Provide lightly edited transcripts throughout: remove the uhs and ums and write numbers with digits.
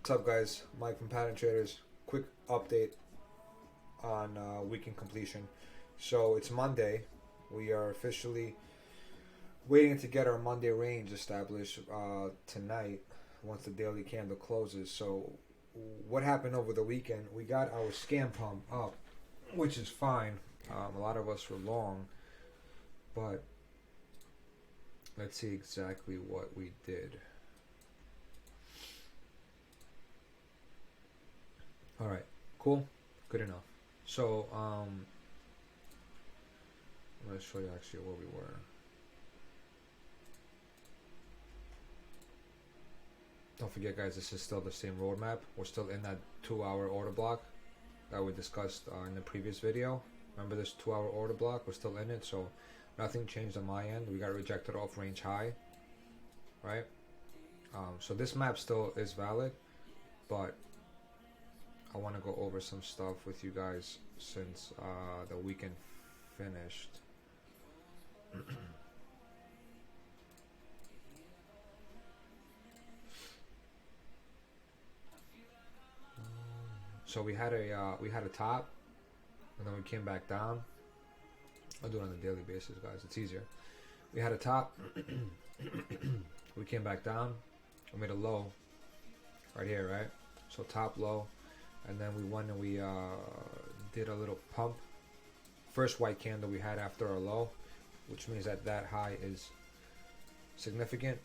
What's up, guys? Mike from Pattern Traders. Quick update on weekend completion. So it's Monday. We are officially waiting to get our Monday range established tonight once the daily candle closes. So what happened over the weekend? We got our scam pump up, which is fine. A lot of us were long, but let's see exactly what we did. All right, cool, good enough. So I'm going to show you actually where we were. Don't forget, guys, this is still the same roadmap. We're still in that 2-hour order block that we discussed in the previous video. Remember this 2-hour order block? We're still in it, so nothing changed on my end. We got rejected off range high, right? So this map still is valid, but I want to go over some stuff with you guys since the weekend finished. So we had a top, and then we came back down. I'll do it on a daily basis, guys. It's easier. We had a top. We came back down. We made a low right here, right? So top, low. And then we went and we did a little pump. First white candle we had after our low, which means that that high is significant.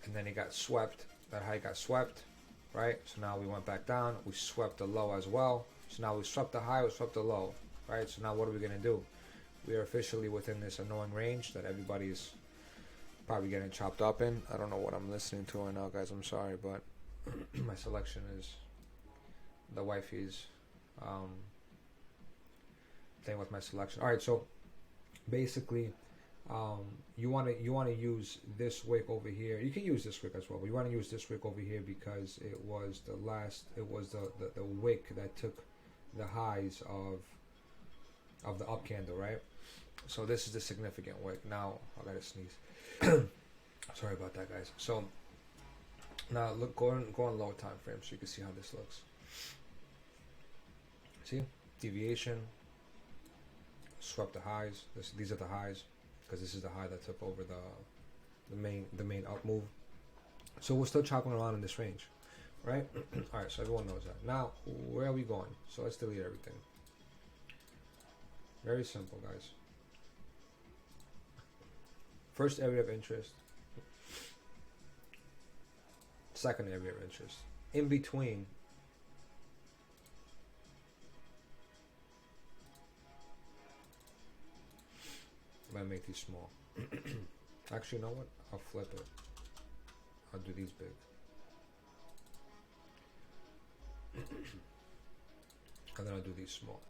And then it got swept. That high got swept, right? So now we went back down. We swept the low as well. So now we swept the high, we swept the low, right? So now what are we going to do? We are officially within this annoying range that everybody's probably getting chopped up in. I don't know what I'm listening to right now, guys. I'm sorry, but my selection is the wifey's thing with my selection. All right, so basically, you want to use this wick over here. You can use this wick as well, but you want to use this wick over here because it was the last. It was the wick that took the highs of the up candle, right? So this is the significant wick. Now I gotta sneeze. Sorry about that, guys. So now look, go on low time frame so you can see how this looks. See, deviation, swept the highs. These are the highs because this is the high that took over the main up move. So we're still chopping around in this range, right? All right, so everyone knows that. Now, where are we going? So let's delete everything. Very simple, guys. First area of interest. Second area of interest. In between. I might make these small. Actually, you know what? I'll flip it. I'll do these big. And then I'll do these small.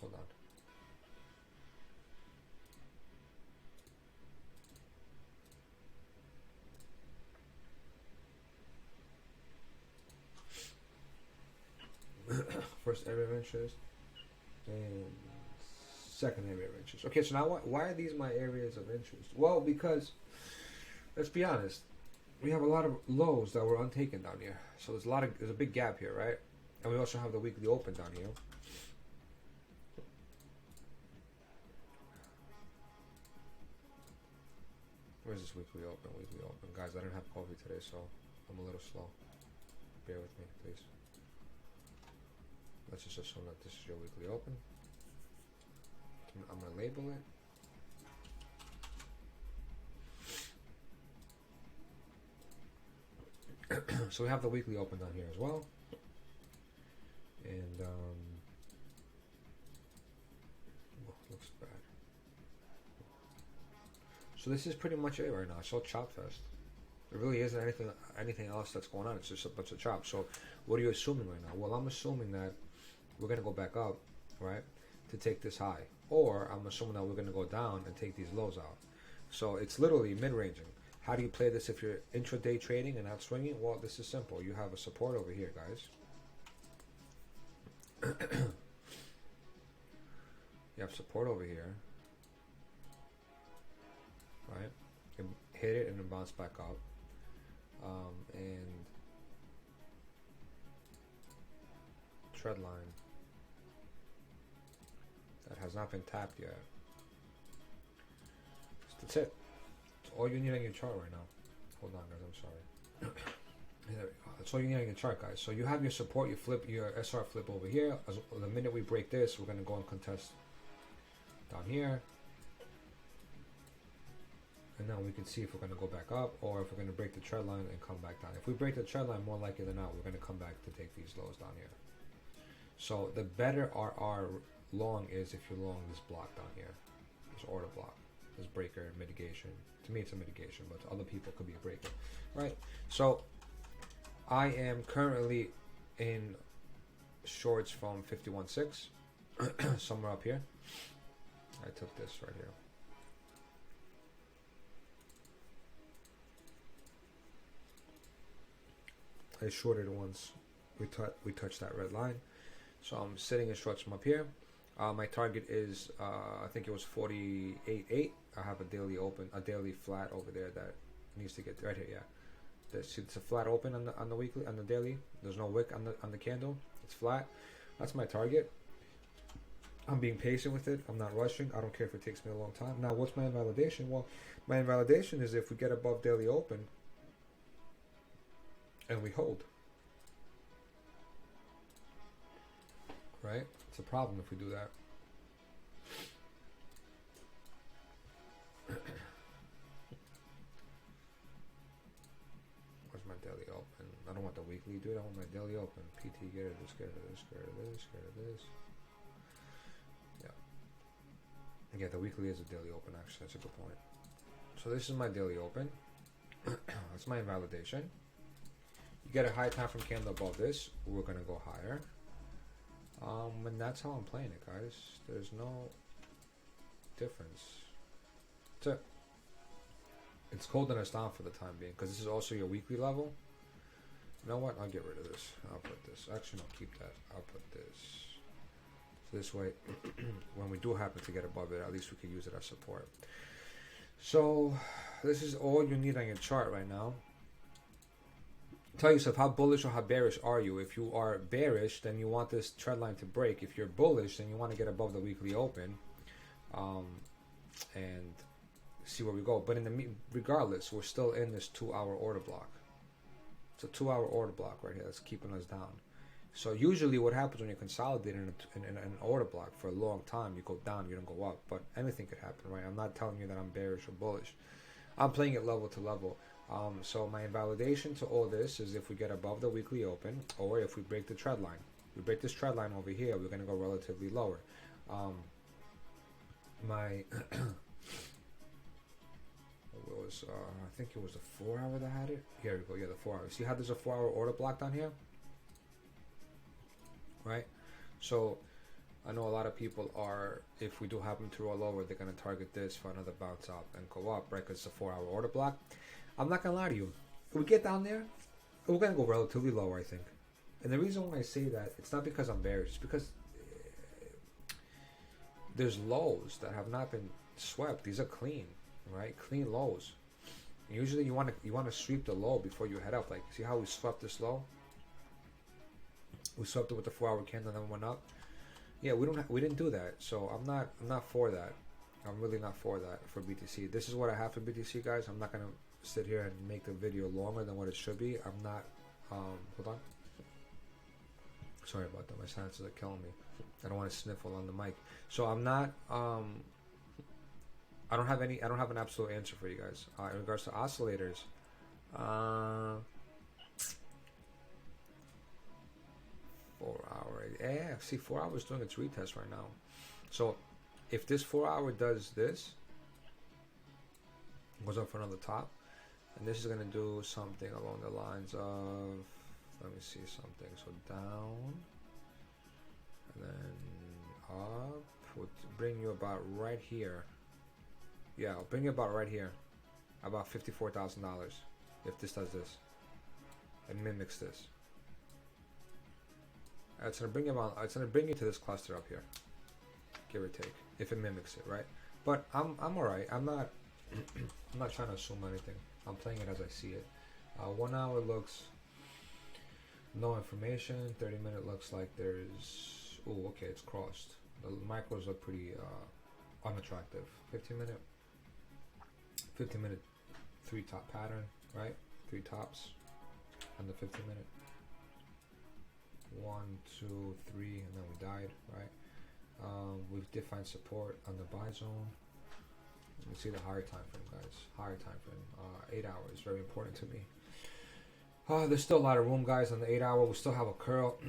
Hold on. First area of interest and second area of interest. Okay, so now why are these my areas of interest? Well, because let's be honest, we have a lot of lows that were untaken down here. So there's a big gap here, right? And we also have the weekly open down here. Where's this weekly open? Weekly open, guys. I didn't have coffee today, so I'm a little slow. Bear with me, please. Let's just assume that this is your weekly open. I'm going to label it. So we have the weekly open down here as well. And, looks bad. So this is pretty much it right now. It's all chop fest. There really isn't anything else that's going on. It's just a bunch of chop. So what are you assuming right now? Well, I'm assuming that we're going to go back up, right, to take this high. Or I'm assuming that we're going to go down and take these lows out. So it's literally mid-ranging. How do you play this if you're intraday trading and not swinging? Well, this is simple. You have a support over here, guys. You have support over here, right? hit it and then bounce back up. And trend line that has not been tapped yet. That's it. That's all you need on your chart right now. Hold on, guys. I'm sorry. There we go. That's all you need on your chart, guys. So you have your support. You flip your SR flip over here. The minute we break this, we're gonna go and contest down here, and now we can see if we're gonna go back up or if we're gonna break the trend line and come back down. If we break the trend line, more likely than not, we're gonna come back to take these lows down here. So the better RR long is if you're long this block down here, this order block, this breaker mitigation. To me, it's a mitigation, but to other people, it could be a breaker, right? So I am currently in shorts from 51.6, somewhere up here. I took this right here. I shorted once we touched that red line. So I'm sitting in shorts from up here. My target is, I think it was 48.8. I have a daily open, a daily flat over there that needs to get right here. Yeah, it's a flat open on the weekly, on the daily. There's no wick on the candle. It's flat. That's my target. I'm being patient with it. I'm not rushing. I don't care if it takes me a long time. Now, what's my invalidation? Well, my invalidation is if we get above daily open and we hold. Right? It's a problem if we do that. Where's my daily open? I don't want the weekly, dude. I want my daily open. PT, get rid of this, get rid of this, get rid of this, get rid of this. Yeah, the weekly is a daily open, actually. That's a good point. So this is my daily open. That's my invalidation. You get a high time frame candle above this, we're going to go higher. And that's how I'm playing it, guys. There's no difference. That's it. It's holding us down for the time being, because this is also your weekly level. You know what? I'll get rid of this. I'll put this. Actually, no, keep that. I'll put this. So this way, when we do happen to get above it, at least we can use it as support. So this is all you need on your chart right now. Tell yourself, how bullish or how bearish are you? If you are bearish, then you want this trend line to break. If you're bullish, then you want to get above the weekly open and see where we go. But regardless, we're still in this 2-hour order block. It's a 2-hour order block right here that's keeping us down. So usually what happens when you're consolidating in an order block for a long time, you go down, you don't go up. But anything could happen, right? I'm not telling you that I'm bearish or bullish. I'm playing it level to level. So my invalidation to all this is if we get above the weekly open or if we break the trend line. If we break this trend line over here, we're going to go relatively lower. My was I think it was the 4-hour that had it. Here we go. Yeah, the 4-hour. See how there's a 4-hour order block down here, right? So I know a lot of people are, if we do happen to roll over, they're going to target this for another bounce up and go up, right? Because it's a 4-hour order block. I'm not going to lie to you. If we get down there, we're going to go relatively lower, I think. And the reason why I say that, it's not because I'm bearish. It's because there's lows that have not been swept. These are clean, right? Clean lows. And usually you want to sweep the low before you head up. Like, see how we swept this low? We swept it with the 4-hour candle and then went up. Yeah, we didn't do that. So I'm not for that. I'm really not for that for BTC. This is what I have for BTC, guys. I'm not gonna sit here and make the video longer than what it should be. I'm not. Hold on. Sorry about that. My sinuses are killing me. I don't want to sniffle on the mic. So I'm not. I don't have an absolute answer for you guys in regards to oscillators. 4-hour. Yeah, see, 4 hours doing its retest right now. So if this 4-hour does this, goes up for another top, and this is going to do something along the lines of, let me see something. So down, and then up, would bring you about right here. Yeah, I'll bring you about right here, about $54,000 if this does this and mimics this. It's gonna bring you about. It's gonna bring you to this cluster up here, give or take, if it mimics it, right? But I'm all right. I'm not I'm not trying to assume anything. I'm playing it as I see it. 1 hour looks no information. 30-minute looks like there's... Oh, okay, it's crossed. The micros look pretty unattractive. 15-minute 3 top pattern, right? 3 tops on the 15-minute. 1, 2, 3, and then we died, right? We've defined support on the buy zone. You can see the higher time frame, guys. Higher time frame. 8 hours, very important to me. There's still a lot of room, guys, on the 8 hour. We still have a curl,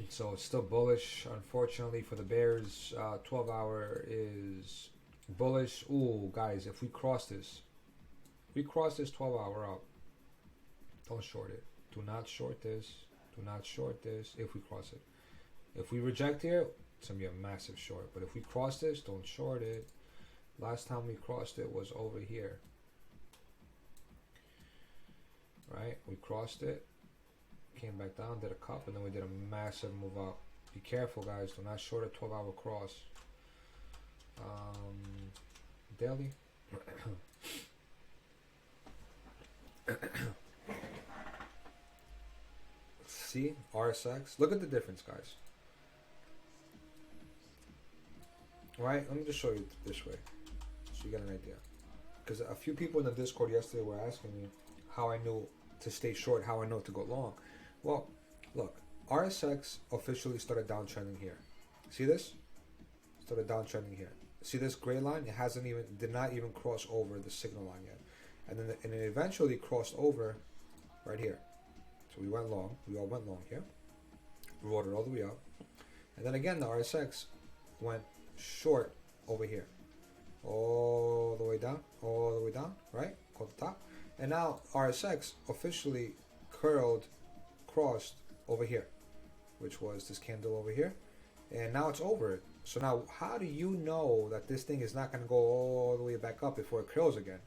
so it's still bullish. Unfortunately for the bears, 12 hour is bullish. Ooh, guys, if we cross this, 12 hour up, don't short it. Do not short this. Do not short this if we cross it. If we reject here, it's going to be a massive short. But if we cross this, don't short it. Last time we crossed it was over here. Right? We crossed it. Came back down, did a cup, and then we did a massive move up. Be careful, guys. Do not short a 12-hour cross. Daily. See? RSX. Look at the difference, guys. Right? Let me just show you this way so you get an idea. Because a few people in the Discord yesterday were asking me how I knew to stay short, how I know to go long. Well, look, RSX officially started downtrending here. See this? Started downtrending here. See this gray line? It did not even cross over the signal line yet. And then it eventually crossed over right here. So we went long. We all went long here. We rode it all the way up. And then again, the RSX went short over here. All the way down, right? Called the top. And now RSX officially crossed over here, which was this candle over here. And now it's over it. So now how do you know that this thing is not going to go all the way back up before it curls again?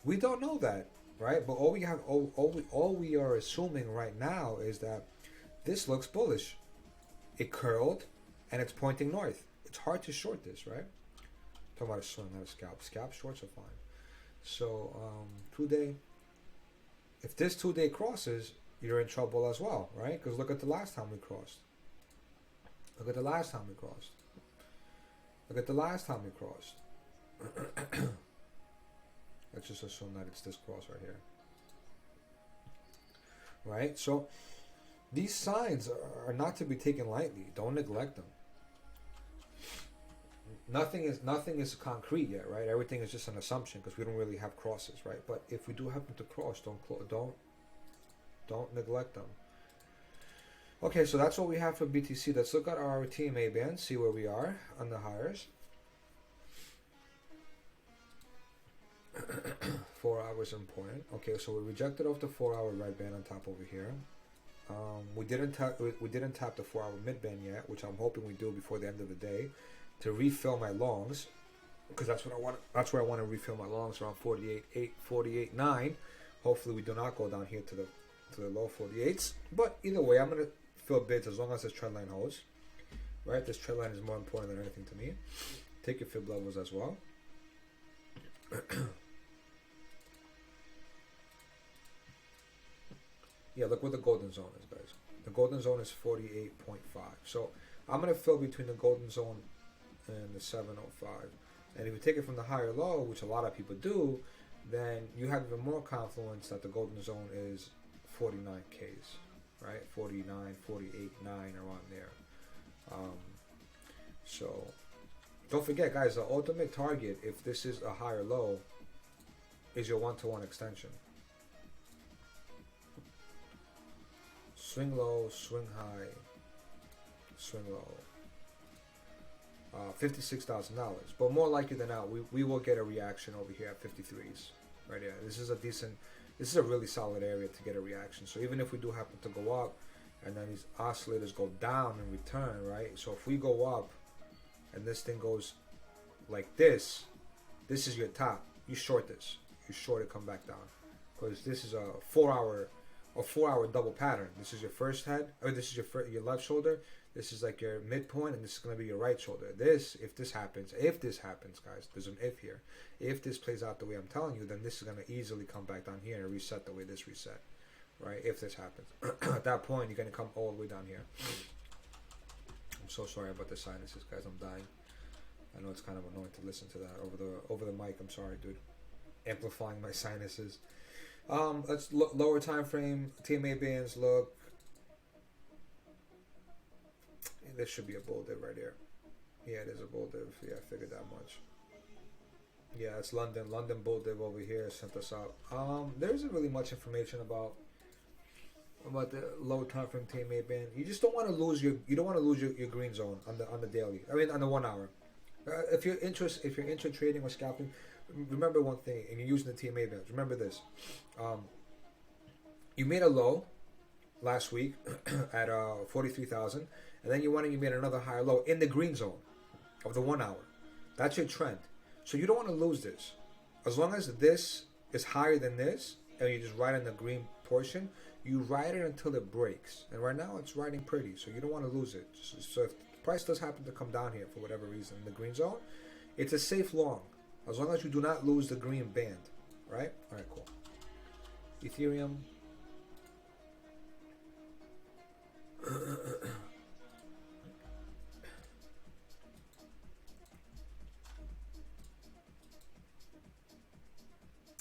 We don't know that, right? But all we are assuming right now is that this looks bullish. It curled and it's pointing north. It's hard to short this, right? Talking about a swing, not a scalp. Scalp shorts are fine. So 2-day. If this 2-day crosses, you're in trouble as well, right? Because look at the last time we crossed. Look at the last time we crossed. Look at the last time we crossed. Let's just assume that it's this cross right here. Right? So these signs are not to be taken lightly. Don't neglect them. Nothing is concrete yet, right? Everything is just an assumption because we don't really have crosses, right? But if we do happen to cross, don't neglect them. Okay, so that's what we have for BTC. Let's look at our TMA band, see where we are on the hires. 4 hours important. Okay, so we rejected off the 4-hour right band on top over here. We didn't tap the 4-hour mid band yet, which I'm hoping we do before the end of the day to refill my longs, because that's what I want. That's where I want to refill my longs, around 48.8, 48.9. Hopefully, we do not go down here to the low 48s. But either way, I'm gonna fill bids as long as this trend line holds. Right, this trend line is more important than anything to me. Take your fib levels as well. Yeah, look what the golden zone is, guys. The golden zone is 48.5. So I'm gonna fill between the golden zone and the 705. And if you take it from the higher low, which a lot of people do, then you have even more confluence that the golden zone is 49Ks, right? 49, 48, 9 around there. So don't forget, guys, the ultimate target, if this is a higher low, is your 1-to-1 extension. Swing low, swing high, swing low. $56,000, but more likely than not, we will get a reaction over here at 53s, right here. This is a really solid area to get a reaction. So even if we do happen to go up, and then these oscillators go down and return, right? So if we go up, and this thing goes like this is your top. You short this. You short it, come back down, because this is a 4-hour a 4-hour double pattern. This is your first head, or this is your left shoulder. This is like your midpoint, and this is going to be your right shoulder. If this happens, guys, there's an if here. If this plays out the way I'm telling you, then this is going to easily come back down here and reset the way this reset, right? If this happens, at that point, you're going to come all the way down here. I'm so sorry about the sinuses, guys. I'm dying. I know it's kind of annoying to listen to that over the mic. I'm sorry, dude. Amplifying my sinuses. Let's look lower time frame. TMA bands look. This should be a bull div right here. Yeah, it is a bull div. Yeah, I figured that much. Yeah, it's London. London bull div over here sent us out. There isn't really much information about the low time frame TMA band. You just don't want to lose your your green zone on the daily. I mean on the 1 hour. If you're into trading or scalping, remember one thing, and you're using the TMA bands. Remember this: you made a low last week at 43,000, and then you made another higher low in the green zone of the 1 hour. That's your trend. So you don't want to lose this. As long as this is higher than this, and you just ride in the green portion, you ride it until it breaks. And right now it's riding pretty, so you don't want to lose it. So if price does happen to come down here for whatever reason in the green zone, it's a safe long as long as you do not lose the green band, right? All right, cool. Ethereum.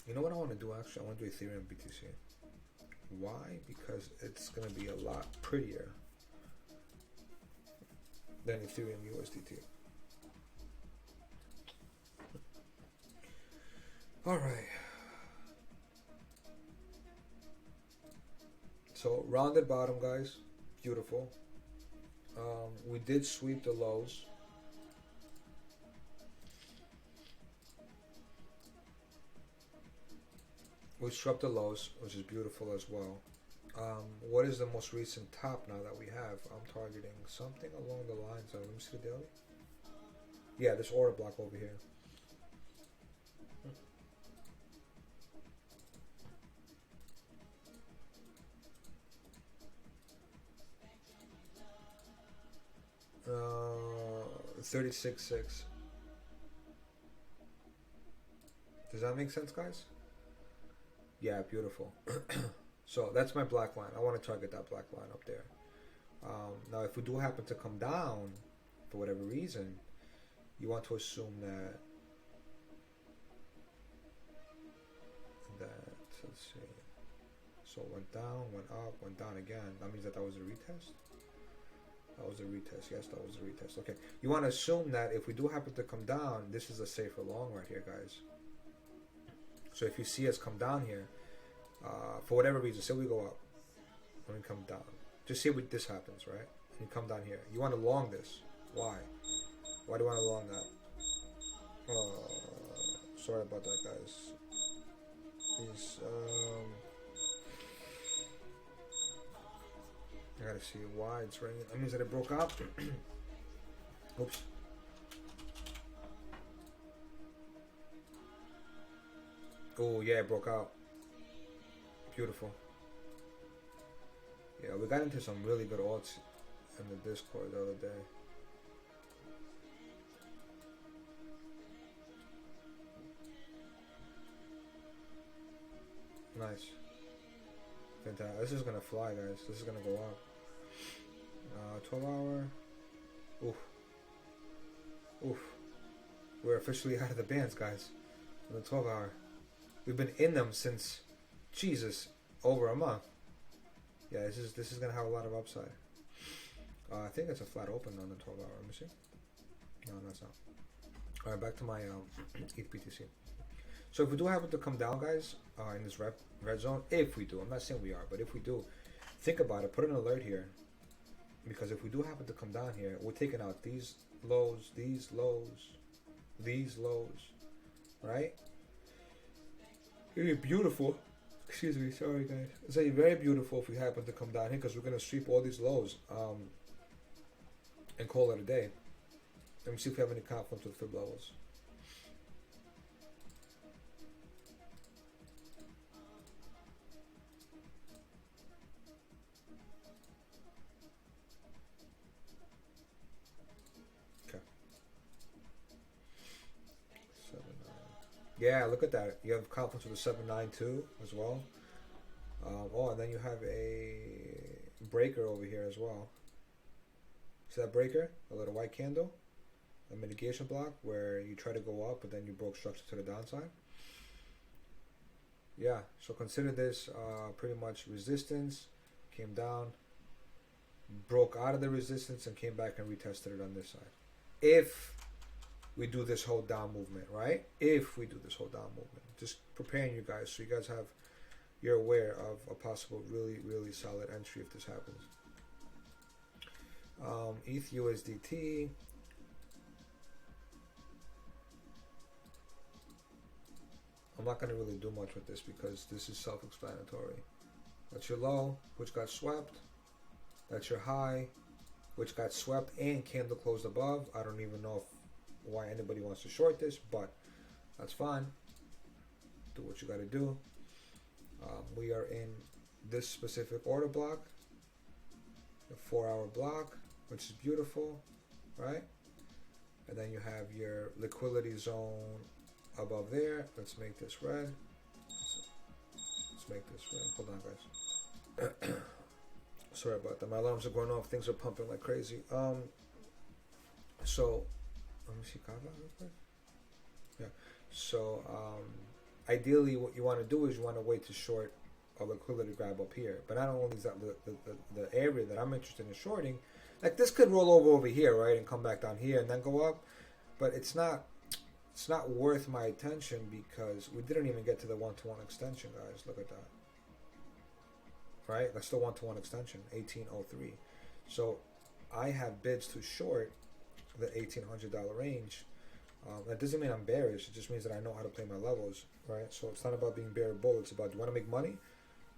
You know what I want to do actually? I want to do Ethereum BTC. Why? Because it's going to be a lot prettier than Ethereum USDT. All right. So rounded bottom, guys. Beautiful. We did sweep the lows. We swept the lows, which is beautiful as well. What is the most recent top now that we have? I'm targeting something along the lines of, let me see the daily. Yeah, this order block over here. Uh, 36.6. Does that make sense, guys? Yeah, beautiful. So that's my black line. I want to target that black line up there. Now, if we do happen to come down for whatever reason, you want to assume that let's see. So it went down, went up, went down again. That means that was a retest. That was a retest. Yes, that was a retest. Okay. You want to assume that if we do happen to come down, this is a safer long right here, guys. So if you see us come down here, for whatever reason, say we go up, and we come down. Just say this happens, right? And you come down here. You want to long this. Why? Why do you want to long that? Sorry about that, guys. These, I gotta see why it's raining. That means that it broke out. Oops. Oh yeah, it broke out. Beautiful. Yeah, we got into some really good alts in the Discord the other day. Nice. Fantastic. This is gonna fly, guys. This is gonna go up. 12 hour. Oof. Oof. We're officially out of the bands, guys. On the 12 hour. We've been in them since, Jesus, over a month. Yeah, this is gonna have a lot of upside. I think it's a flat open on the 12 hour. Let me see. No, that's not. All right, back to my ETH BTC. So if we do happen to come down, guys, in this red zone, if we do, I'm not saying we are, but if we do, think about it. Put an alert here, because if we do happen to come down here, we're taking out these lows, these lows, these lows, right? It'd be beautiful. Excuse me, sorry guys. It's very beautiful if we happen to come down here, because we're gonna sweep all these lows and call it a day. Let me see if we have any conflicts with fib levels. Yeah, look at that. You have confidence with a 792 as well. Oh, and then you have a breaker over here as well. See that breaker? A little white candle. A mitigation block where you try to go up, but then you broke structure to the downside. Yeah, so consider this pretty much resistance. Came down, broke out of the resistance, and came back and retested it on this side. If we do this whole down movement, right? If we do this whole down movement, just preparing you guys so you guys you're aware of a possible really, really solid entry if this happens. ETH USDT. I'm not going to really do much with this because this is self-explanatory. That's your low, which got swept. That's your high, which got swept and candle closed above. I don't even know why anybody wants to short this, but that's fine. Do what you got to do. We are in this specific order block, the 4-hour block, which is beautiful, right? And then you have your liquidity zone above there. Let's make this red. Let's make this red. Hold on, guys. Sorry about that. My alarms are going off. Things are pumping like crazy. So let me see Kava real quick. Yeah. So ideally, what you want to do is you want to wait to short a liquidity grab up here. But not only is that the area that I'm interested in shorting, like this could roll over here, right, and come back down here and then go up. But it's not worth my attention because we didn't even get to the 1-to-1 extension, guys. Look at that. Right? That's the 1-to-1 extension, 1803. So I have bids to short the $1,800 range. That doesn't mean I'm bearish. It just means that I know how to play my levels, right? So it's not about being bear or bull. It's about, do you want to make money?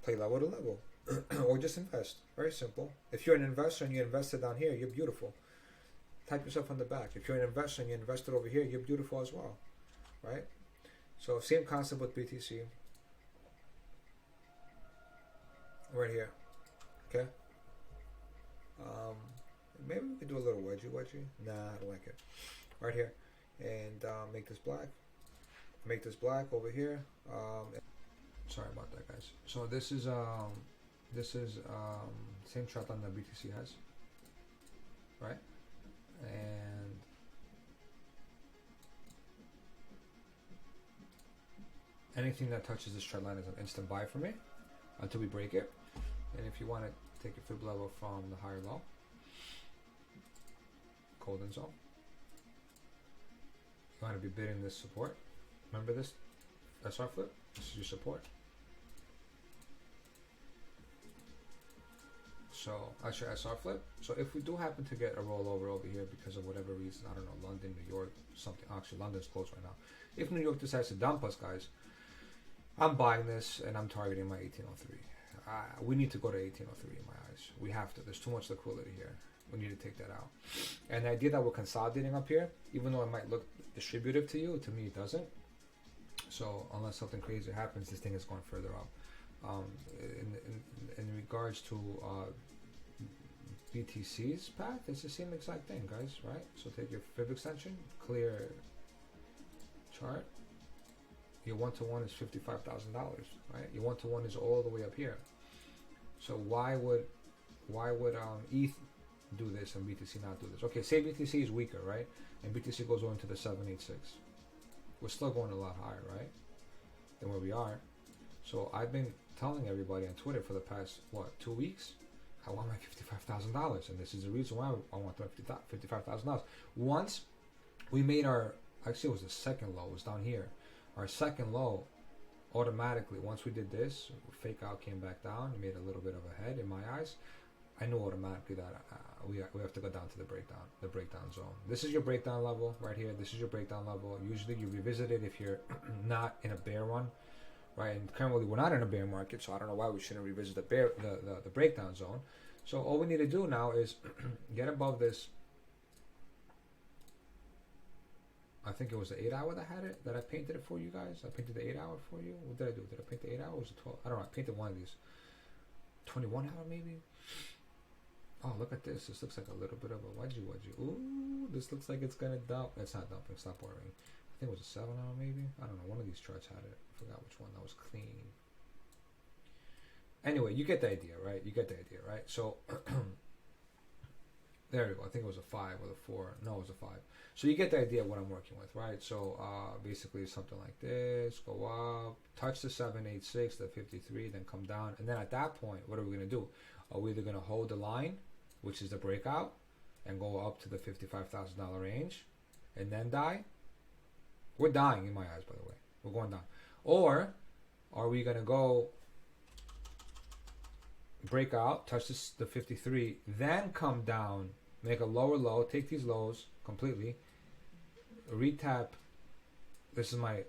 Play level to level. Or just invest. Very simple. If you're an investor and you invested down here, you're beautiful. Type yourself on the back. If you're an investor and you invested over here, you're beautiful as well, right? So same concept with BTC. Right here, okay? Maybe we could do a little wedgie. Nah, I don't like it. Right here, and make this black. Make this black over here. Sorry about that, guys. So this is same chart line that BTC has, right? And anything that touches this trend line is an instant buy for me until we break it. And if you want to take a fib level from the higher low, golden zone, you want to be bidding this support. Remember this SR flip? This is your support. So that's your SR flip. So if we do happen to get a rollover over here because of whatever reason, I don't know, London, New York, something. Actually, London's closed right now. If New York decides to dump us, guys, I'm buying this and I'm targeting my 1803. We need to go to 1803 in my eyes. We have to. There's too much liquidity here. We need to take that out. And the idea that we're consolidating up here, even though it might look distributive to you, to me it doesn't. So unless something crazy happens, this thing is going further up. In regards to BTC's path, it's the same exact thing, guys, right? So take your fib extension, clear chart. Your 1-to-1 is $55,000, right? Your 1-to-1 is all the way up here. So why would ETH do this and BTC not do this? Okay, say BTC is weaker, right? And BTC goes on to the 786. We're still going a lot higher, right, than where we are. So I've been telling everybody on Twitter for the past, 2 weeks, I want my $55,000. And this is the reason why I want $55,000. Once we made actually it was the second low, it was down here. Our second low, automatically, once we did this, fake out came back down, made a little bit of a head in my eyes. I knew automatically that we have to go down to the breakdown zone. This is your breakdown level right here. This is your breakdown level. Usually you revisit it if you're not in a bear run, right? And currently we're not in a bear market, so I don't know why we shouldn't revisit the breakdown zone. So all we need to do now is get above this. I think it was the 8-hour that I painted it for you guys. I painted the 8-hour for you. What did I do? Did I paint the 8-hour or was it 12? I don't know. I painted one of these. 21-hour maybe? Oh, look at this. This looks like a little bit of a wedgie. Ooh, this looks like it's going to dump. It's not dumping. Stop worrying. think it was a 7 hour maybe. I don't know. One of these charts had it. I forgot which one. That was clean. Anyway, you get the idea, right? You get the idea, right? So there you go. I think it was a 5 or a 4. No, it was a 5. So you get the idea of what I'm working with, right? So basically something like this. Go up, touch the 786, the 53, then come down. And then at that point, what are we going to do? Are we either going to hold the line, which is the breakout, and go up to the $55,000 range, and then die? We're dying in my eyes, by the way. We're going down. Or are we going to go break out, touch this, the 53, then come down, make a lower low, take these lows completely, retap. This is my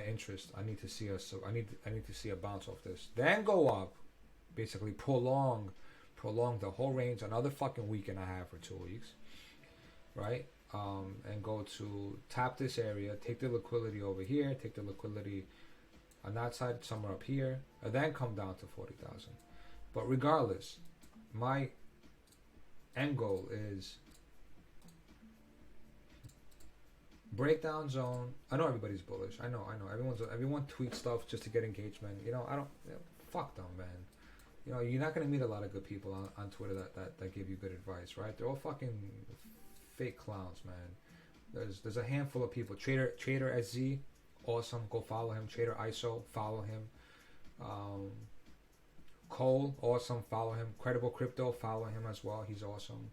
interest. I need to see us. So I need to see a bounce off this. Then go up, basically prolong the whole range another fucking week and a half or 2 weeks, right? And go to tap this area, take the liquidity over here, take the liquidity on that side, somewhere up here, and then come down to 40,000. But regardless, my end goal is breakdown zone. I know everybody's bullish. I know. Everyone tweets stuff just to get engagement. I don't. Fuck them, man. You're not gonna meet a lot of good people on Twitter that give you good advice, right? They're all fucking fake clowns, man. There's a handful of people. Trader SZ, awesome. Go follow him. Trader ISO, follow him. Cole, awesome. Follow him. Credible Crypto, follow him as well. He's awesome.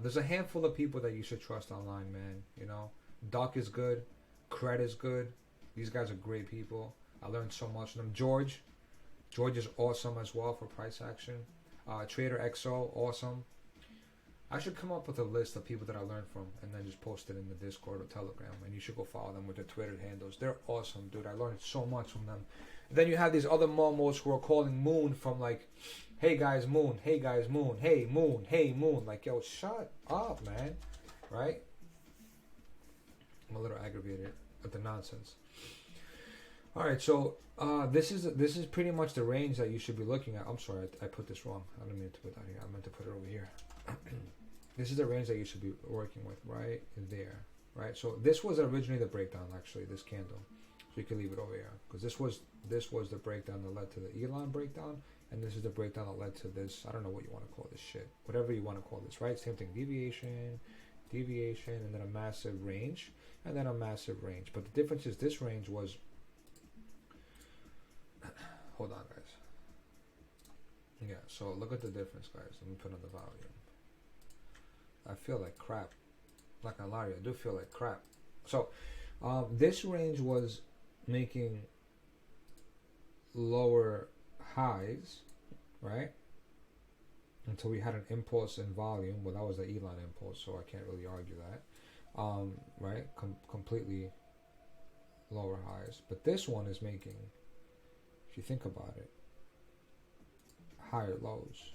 There's a handful of people that you should trust online, man. Duck is good. Cred is good. These guys are great people. I learned so much from them. George is awesome as well for price action. Trader XO, awesome. I should come up with a list of people that I learned from and then just post it in the Discord or Telegram. And you should go follow them with their Twitter handles. They're awesome, dude. I learned so much from them. And then you have these other momos who are calling Moon from like, hey guys, Moon, hey guys, Moon, hey Moon, hey Moon. Like, yo, shut up, man. Right? I'm a little aggravated with the nonsense. All right, so this is pretty much the range that you should be looking at. I'm sorry, I put this wrong. I didn't mean to put that here. I meant to put it over here. This is the range that you should be working with, right there, right? So this was originally the breakdown, actually, this candle. So you can leave it over here because this was the breakdown that led to the Elon breakdown, and this is the breakdown that led to this. I don't know what you want to call this shit, whatever you want to call this, right? Same thing, deviation, and then a massive range, and then a massive range. But the difference is this range was. Hold on, guys. Yeah, so look at the difference, guys. Let me put on the volume. I feel like crap. Not gonna lie to you, I do feel like crap. So, this range was making lower highs, right? Until we had an impulse in volume. Well, that was the Elon impulse, so I can't really argue that. Right? Completely lower highs. But this one is making, if you think about it, higher lows.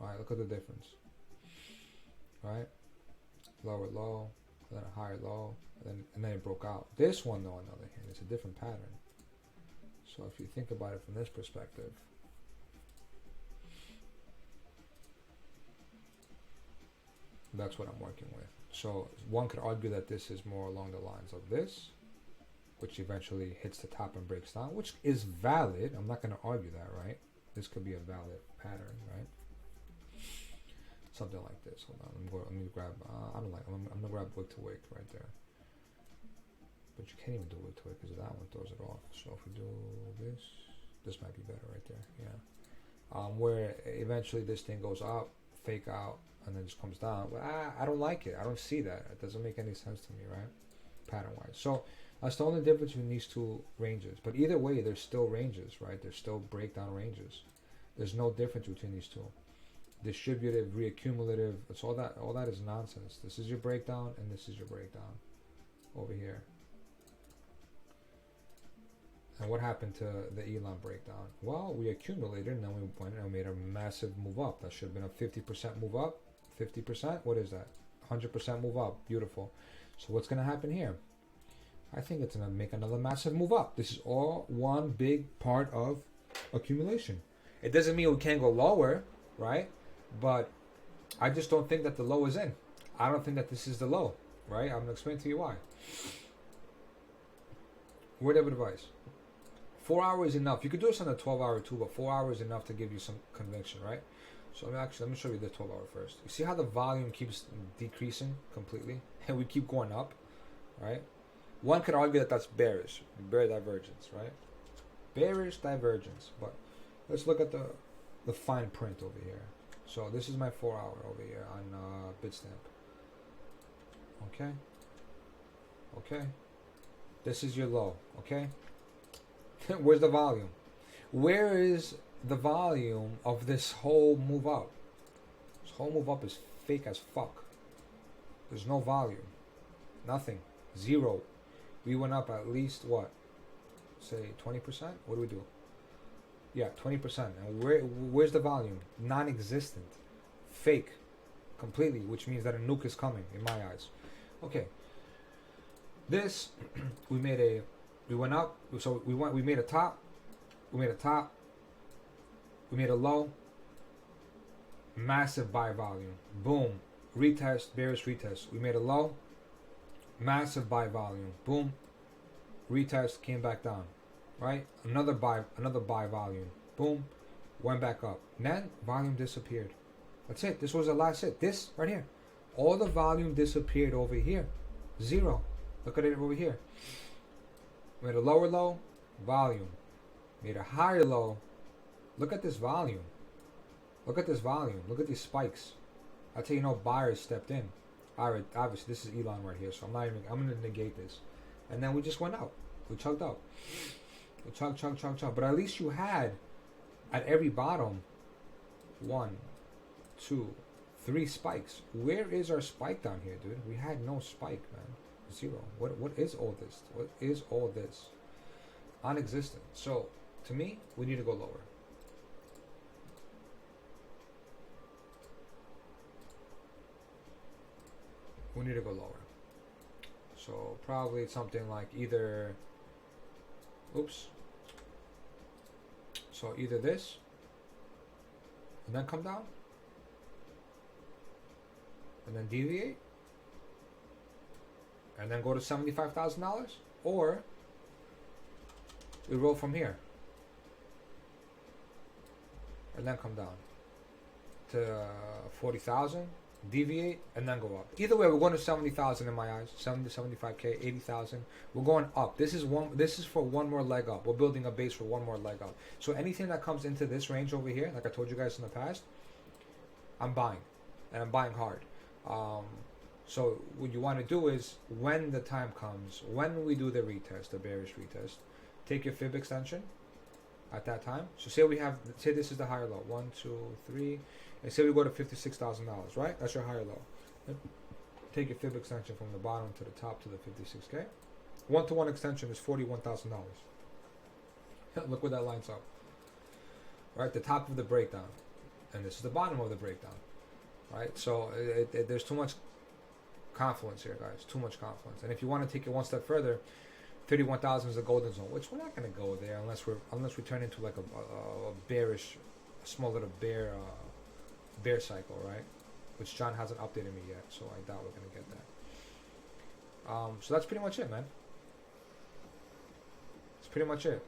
Alright, look at the difference. Right? Lower low, then a higher low, and then it broke out. This one, though, on the other hand, is a different pattern. So if you think about it from this perspective, that's what I'm working with. So one could argue that this is more along the lines of this, which eventually hits the top and breaks down, which is valid. I'm not going to argue that, right? This could be a valid pattern, right? Something like this. Hold on. Let me grab. I'm gonna grab wick to wick right there. But you can't even do wick to wick because that one throws it off. So if we do this might be better right there. Yeah. Where eventually this thing goes up, fake out, and then just comes down. But I don't like it. I don't see that. It doesn't make any sense to me, right? Pattern wise. So that's the only difference between these two ranges. But either way, there's still ranges, right? There's still breakdown ranges. There's no difference between these two. Distributive, reaccumulative, it's all that is nonsense. This is your breakdown and this is your breakdown over here. And what happened to the Elon breakdown? Well, we accumulated and then we went and made a massive move up. That should have been a 50% move up. 50%? What is that? 100% move up. Beautiful. So what's going to happen here? I think it's going to make another massive move up. This is all one big part of accumulation. It doesn't mean we can't go lower, right? But I just don't think that the low is in. I don't think that this is the low. right? I'm gonna explain to you why. Word of advice: 4 hours is enough. You could do this on a 12-hour too, but 4 hours is enough to give you some conviction, right? So let me show you the 12-hour first. You see how the volume keeps decreasing completely, and we keep going up, right? One could argue that that's bearish divergence, right? Bearish divergence, but let's look at the fine print over here. So this is my 4 hour over here on Bitstamp. Okay. Okay. This is your low. Okay. Where's the volume? Where is the volume of this whole move up? This whole move up is fake as fuck. There's no volume. Nothing. Zero. We went up at least what? Say 20%? What do we do? Yeah, 20%. And where's the volume? Non-existent. Fake. Completely, which means that a nuke is coming in my eyes. Okay. This we went up, so we made a top, we made a low, massive buy volume. Boom. Retest, bearish retest. We made a low, massive buy volume. Boom. Retest, came back down. Right? Another buy volume. Boom. Went back up. Then volume disappeared. That's it. This was the last hit. This right here. All the volume disappeared over here. Zero. Look at it over here. Made a lower low, volume. Made a higher low. Look at this volume. Look at this volume. Look at these spikes. That's how you know buyers stepped in. Alright, obviously this is Elon right here, so I'm gonna negate this. And then we just went out. We chugged out. We chug. But at least you had at every bottom 1, 2, 3 spikes. Where is our spike down here, dude? We had no spike, man. Zero. What is all this? What is all this? Non-existent. So to me, we need to go lower. We need to go lower. So probably something like either, oops. So either this, and then come down, and then deviate, and then go to $75,000, or we roll from here, and then come down to 40,000. Deviate and then go up. Either way, we're going to 70,000 in my eyes. 70 to 75k, 80,000. We're going up. This is for one more leg up. We're building a base for one more leg up. So anything that comes into this range over here, like I told you guys in the past, I'm buying, and I'm buying hard. So what you want to do is, when the time comes, when we do the retest, the bearish retest, take your fib extension at that time. So say this is the higher low. 1, 2, 3. And say we go to $56,000, right? That's your higher low. Take your fib extension from the bottom to the top to the 56k. 1-to-1 extension is $41,000. Look where that lines up. Right, the top of the breakdown, and this is the bottom of the breakdown. Right, so there's too much confluence here, guys. Too much confluence. And if you want to take it one step further, 31,000 is the golden zone, which we're not going to go there unless we turn into like a bearish, a small little bear cycle, right? Which John hasn't updated me yet, so I doubt we're gonna get that. So that's pretty much it, man. That's pretty much it.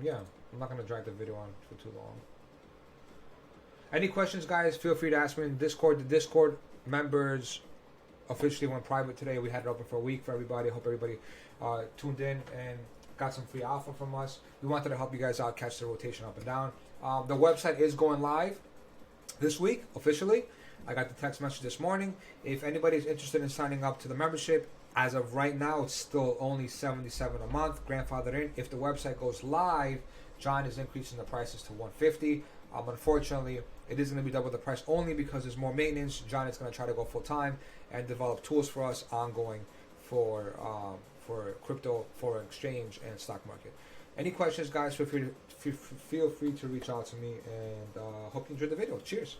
Yeah, I'm not gonna drag the video on for too long. Any questions, guys? Feel free to ask me in Discord. The Discord members officially went private today. We had it open for a week for everybody. Hope everybody tuned in and got some free alpha from us. We wanted to help you guys out, catch the rotation up and down. The website is going live this week officially. I got the text message this morning. If anybody's interested in signing up to the membership, as of right now, it's still only $77 a month, grandfathered in. If the website goes live, John is increasing the prices to $150. Unfortunately, it is going to be double the price only because there's more maintenance. John is going to try to go full time and develop tools for us ongoing for crypto, foreign exchange, and stock market. Any questions, guys? Feel free to reach out to me, and hope you enjoyed the video. Cheers.